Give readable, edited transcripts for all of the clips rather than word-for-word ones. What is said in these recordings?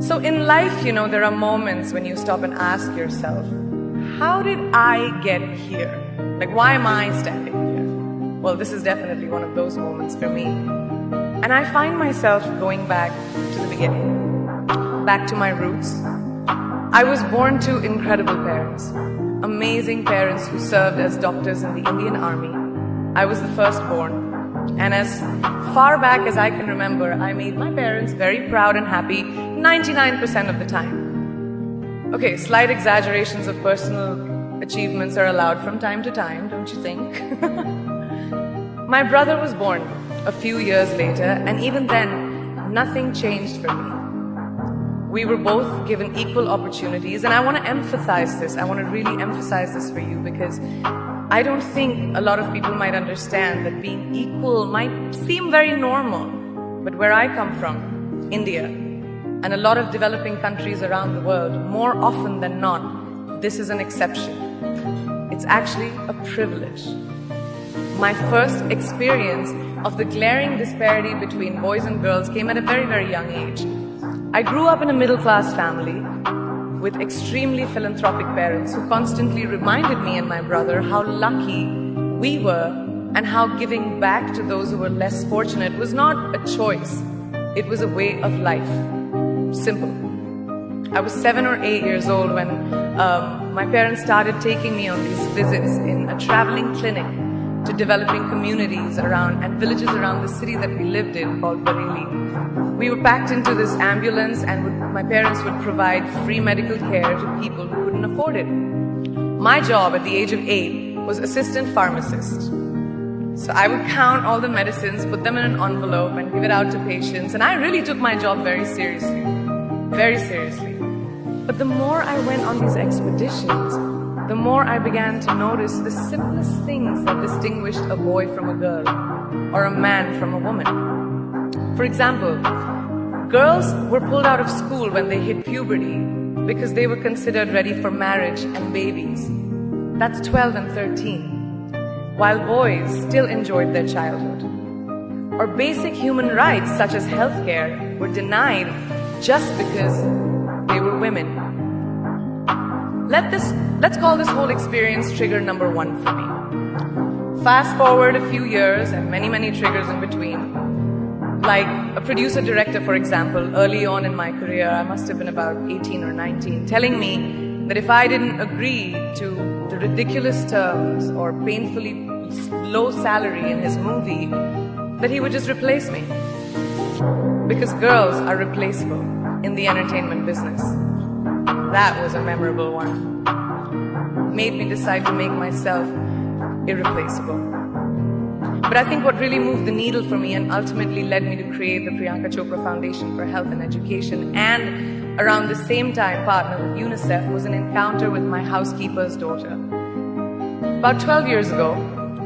So in life, there are moments when you stop and ask yourself, how did I get here? Like, why am I standing here? Well, this is definitely one of those moments for me. And I find myself going back to the beginning, back to my roots. I was born to incredible parents, amazing parents who served as doctors in the Indian Army. I was the firstborn. And as far back as I can remember, I made my parents very proud and happy 99% of the time. Okay, slight exaggerations of personal achievements are allowed from time to time, don't you think? My brother was born a few years later, and even then, nothing changed for me. We were both given equal opportunities, and I want to emphasize this. I want to really emphasize this for you because I don't think a lot of people might understand that being equal might seem very normal. But where I come from, India, and a lot of developing countries around the world, more often than not, this is an exception. It's actually a privilege. My first experience of the glaring disparity between boys and girls came at a very, very young age. I grew up in a middle-class family with extremely philanthropic parents who constantly reminded me and my brother how lucky we were and how giving back to those who were less fortunate was not a choice. It was a way of life. Simple. I was 7 or 8 years old when my parents started taking me on these visits in a traveling clinic to developing communities around and villages around the city that we lived in called Bareilly. We were packed into this ambulance and my parents would provide free medical care to people who couldn't afford it. My job at the age of 8 was assistant pharmacist. So I would count all the medicines, put them in an envelope and give it out to patients, and I really took my job very seriously. Very seriously. But the more I went on these expeditions, the more I began to notice the simplest things that distinguished a boy from a girl or a man from a woman. For example, girls were pulled out of school when they hit puberty because they were considered ready for marriage and babies. That's 12 and 13, while boys still enjoyed their childhood. Or basic human rights such as healthcare were denied just because they were women. Let's call this whole experience trigger number 1 for me. Fast forward a few years and many, many triggers in between. Like a producer-director, for example, early on in my career, I must have been about 18 or 19, telling me that if I didn't agree to the ridiculous terms or painfully low salary in his movie, that he would just replace me. Because girls are replaceable in the entertainment business. That was a memorable one. Made me decide to make myself irreplaceable. But I think what really moved the needle for me and ultimately led me to create the Priyanka Chopra Foundation for Health and Education, and around the same time partner with UNICEF, was an encounter with my housekeeper's daughter. About 12 years ago,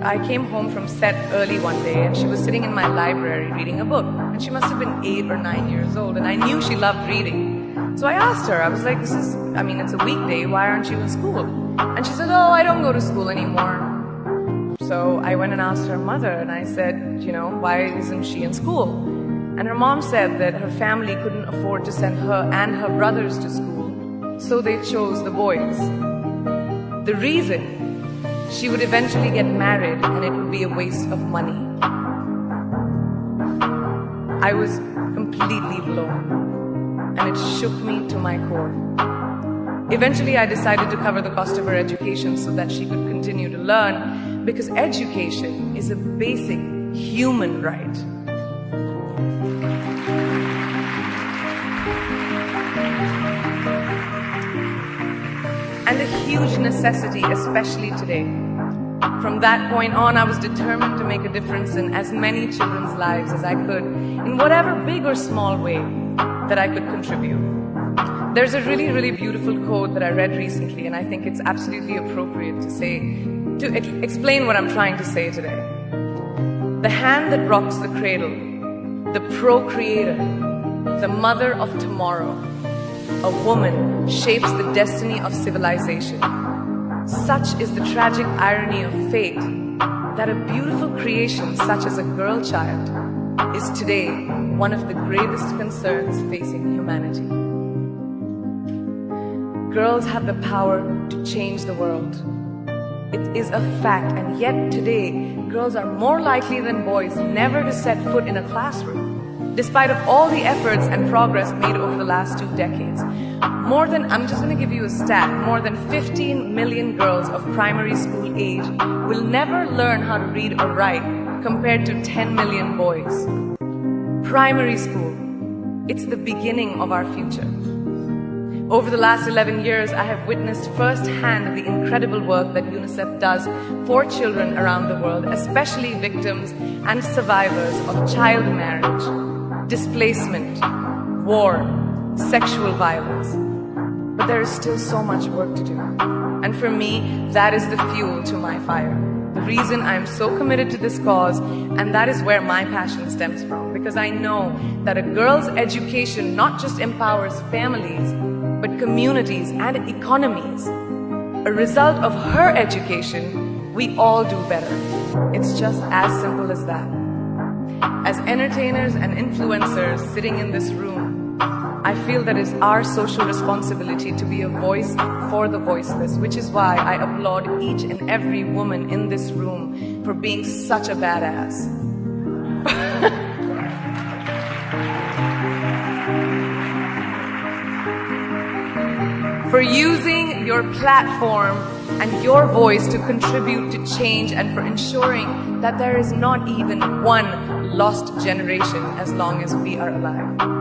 I came home from set early one day and she was sitting in my library reading a book. And she must have been 8 or 9 years old, and I knew she loved reading. So I asked her, I was like, it's a weekday, why aren't you in school? And she said, oh, I don't go to school anymore. So I went and asked her mother and I said, why isn't she in school? And her mom said that her family couldn't afford to send her and her brothers to school, so they chose the boys. The reason? She would eventually get married and it would be a waste of money. I was completely blown. And it shook me to my core. Eventually, I decided to cover the cost of her education so that she could continue to learn, because education is a basic human right. And a huge necessity, especially today. From that point on, I was determined to make a difference in as many children's lives as I could, in whatever big or small way that I could contribute. There's a really, really beautiful quote that I read recently, and I think it's absolutely appropriate to explain what I'm trying to say today. The hand that rocks the cradle, the procreator, the mother of tomorrow, a woman shapes the destiny of civilization. Such is the tragic irony of fate that a beautiful creation such as a girl child is today one of the gravest concerns facing humanity. girls have the power to change the world. It is a fact, and yet today, girls are more likely than boys never to set foot in a classroom, despite of all the efforts and progress made over the last 2 decades. I'm just going to give you a stat, more than 15 million girls of primary school age will never learn how to read or write compared to 10 million boys. Primary school, it's the beginning of our future. Over the last 11 years, I have witnessed firsthand the incredible work that UNICEF does for children around the world, especially victims and survivors of child marriage, displacement, war, sexual violence. But there is still so much work to do. And for me, that is the fuel to my fire. The reason I am so committed to this cause, and that is where my passion stems from. Because I know that a girl's education not just empowers families, but communities and economies. A result of her education, we all do better. It's just as simple as that. As entertainers and influencers sitting in this room, I feel that it's our social responsibility to be a voice for the voiceless, which is why I applaud each and every woman in this room for being such a badass. For using your platform and your voice to contribute to change, and for ensuring that there is not even one lost generation as long as we are alive.